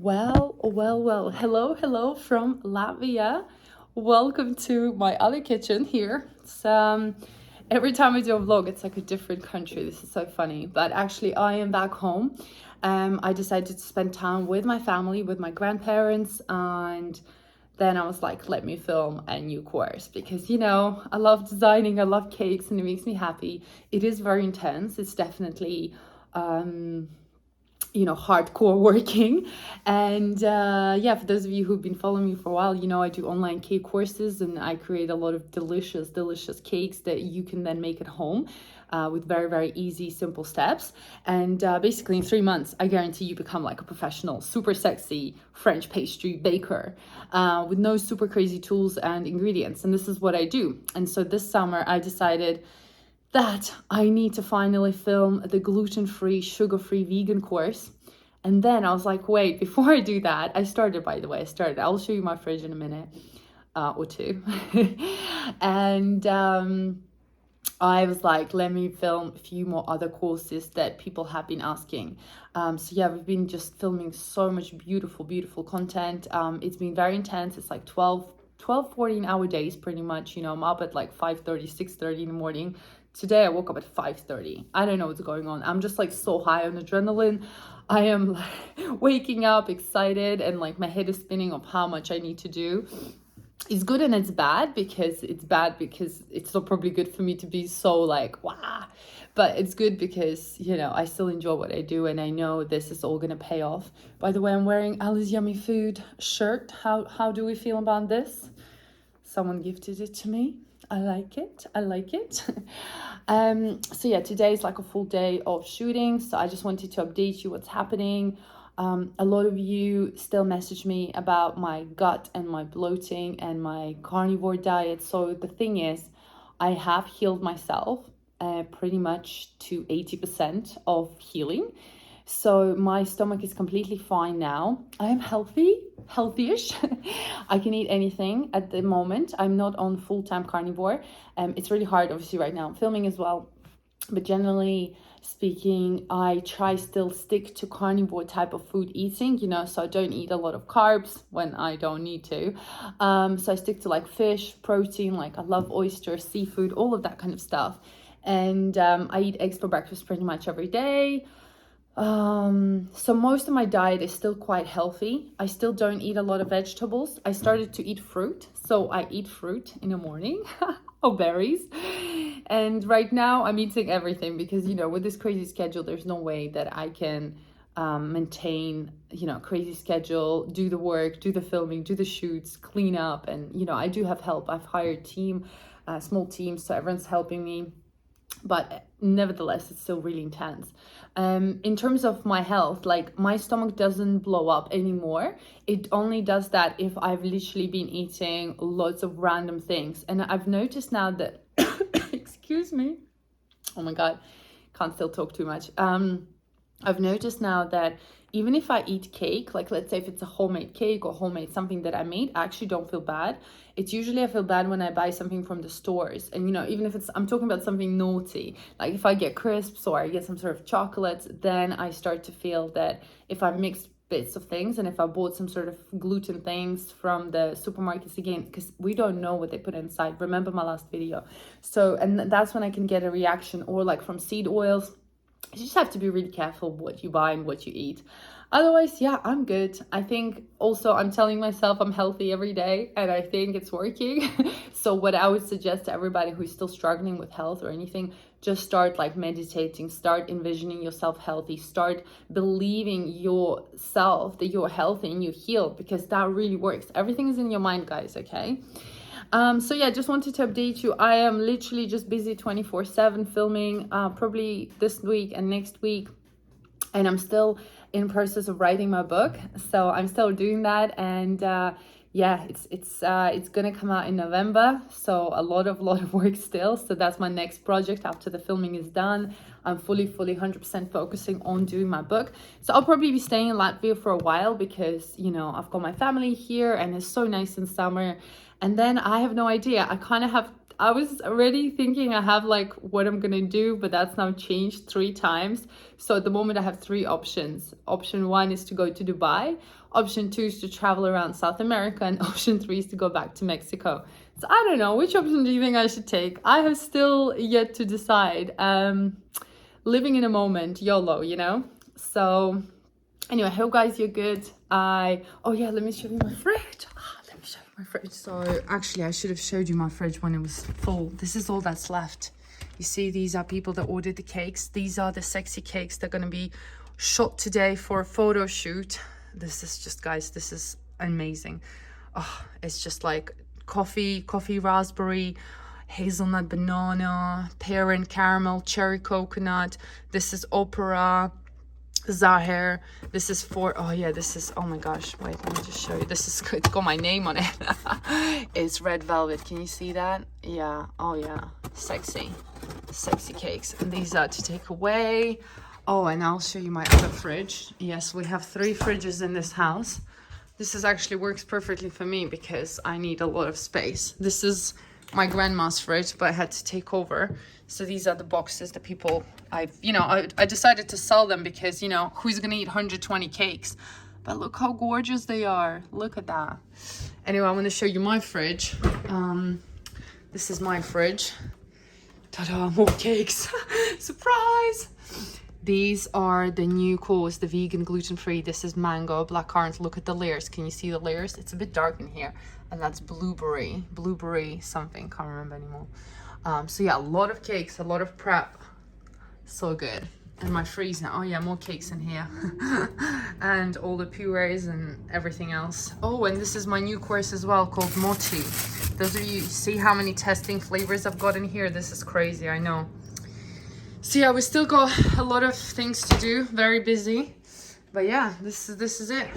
Well. Hello from Latvia. Welcome to my other kitchen here. Every time I do a vlog, it's like a different country. This is so funny. But actually, I am back home. I decided to spend time with my family, with my grandparents, and then I was like, let me film a new course because, I love designing, I love cakes, and it makes me happy. It is very intense. It's definitely hardcore working. And yeah, for those of you who've been following me for a while, I do online cake courses and I create a lot of delicious cakes that you can then make at home with very easy, simple steps. And basically in 3 months, I guarantee you become like a professional, super sexy French pastry baker with no super crazy tools and ingredients. And this is what I do. And so this summer I decided that I need to finally film the gluten-free, sugar-free vegan course. And then I was like, wait, before I do that, I'll show you my fridge in a minute or two. And I was like, let me film a few more other courses that people have been asking. So yeah, we've been just filming so much beautiful content. It's been very intense. It's like 14-hour days pretty much. I'm up at like 5:30, 6:30 in the morning. Today I woke up at 5:30. I don't know what's going on. I'm just like so high on adrenaline. I am like waking up excited and like my head is spinning of how much I need to do. It's good and it's bad because it's not probably good for me to be so like, wow. But it's good because, I still enjoy what I do and I know this is all going to pay off. By the way, I'm wearing AllasYummyFood shirt. How do we feel about this? Someone gifted it to me. I like it. So yeah, today is like a full day of shooting. So I just wanted to update you what's happening. A lot of you still message me about my gut and my bloating and my carnivore diet. So the thing is, I have healed myself pretty much to 80% of healing. So my stomach is completely fine now. I am healthy-ish. I can eat anything at the moment. I'm not on full-time carnivore. It's really hard, obviously, right now. I'm filming as well. But generally speaking, I try still stick to carnivore type of food eating, so I don't eat a lot of carbs when I don't need to. So I stick to like fish, protein, like I love oysters, seafood, all of that kind of stuff. And I eat eggs for breakfast pretty much every day. So most of my diet is still quite healthy. I still don't eat a lot of vegetables. I started to eat fruit. So I eat fruit in the morning or berries. And right now I'm eating everything because, with this crazy schedule, there's no way that I can maintain, crazy schedule, do the work, do the filming, do the shoots, clean up. And, I do have help. I've hired small teams, so everyone's helping me. But nevertheless, it's still really intense. In terms of my health, like my stomach doesn't blow up anymore. It only does that if I've literally been eating lots of random things. And I've noticed now that, excuse me, oh my God, can't still talk too much. I've noticed now that even if I eat cake, like let's say if it's a homemade cake or homemade something that I made, I actually don't feel bad. It's usually I feel bad when I buy something from the stores. And, even if I'm talking about something naughty, like if I get crisps or I get some sort of chocolates, then I start to feel that if I've mixed bits of things and if I bought some sort of gluten things from the supermarkets again, because we don't know what they put inside. Remember my last video. So, and that's when I can get a reaction, or like from seed oils. You just have to be really careful what you buy and what you eat. Otherwise, yeah, I'm good. I think also I'm telling myself I'm healthy every day and I think it's working. So what I would suggest to everybody who's still struggling with health or anything, just start like meditating, start envisioning yourself healthy, start believing yourself that you're healthy and you're healed, because that really works. Everything is in your mind, guys, okay? So yeah, just wanted to update you. I am literally just busy 24/7 filming, probably this week and next week. And I'm still in process of writing my book. So I'm still doing that. And yeah, it's gonna come out in November. So a lot of work still. So that's my next project after the filming is done. I'm fully 100% focusing on doing my book. So I'll probably be staying in Latvia for a while because, I've got my family here and it's so nice in summer. And then I have no idea. I was already thinking I have like what I'm gonna do, but that's now changed 3 times. So at the moment I have 3 options. Option 1 is to go to Dubai. Option 2 is to travel around South America, and option 3 is to go back to Mexico. So I don't know, which option do you think I should take? I have still yet to decide. Living in a moment, YOLO, you know? So anyway, I hope guys you're good. Oh yeah, let me show you my fridge. Let me show you my fridge. So actually I should have showed you my fridge when it was full. This is all that's left. You see, these are people that ordered the cakes. These are the sexy cakes. They're gonna be shot today for a photo shoot. This is just, guys, this is amazing. Oh, it's just like coffee raspberry, hazelnut banana, pear and caramel, cherry coconut. This is opera, Zahir. This is for, oh yeah, this is, oh my gosh, wait, let me just show you. This is, it's got my name on it. It's red velvet. Can you see that? Yeah. Oh yeah, sexy cakes. And these are to take away. Oh, and I'll show you my other fridge. Yes, we have 3 fridges in this house. This is actually works perfectly for me because I need a lot of space. This is my grandma's fridge, but I had to take over. So these are the boxes that people, I decided to sell them because, you know, who's gonna eat 120 cakes? But look how gorgeous they are. Look at that. Anyway, I'm gonna show you my fridge. This is my fridge. Ta-da, more cakes. Surprise! These are the new course, the vegan, gluten-free. This is mango, blackcurrant. Look at the layers. Can you see the layers? It's a bit dark in here. And that's blueberry something. Can't remember anymore. So yeah, a lot of cakes, a lot of prep. So good. And my freezer. Oh yeah, more cakes in here. And all the purees and everything else. Oh, and this is my new course as well called mochi. Those of you see how many testing flavors I've got in here? This is crazy, I know. So yeah, we still got a lot of things to do, very busy. But yeah, this is it.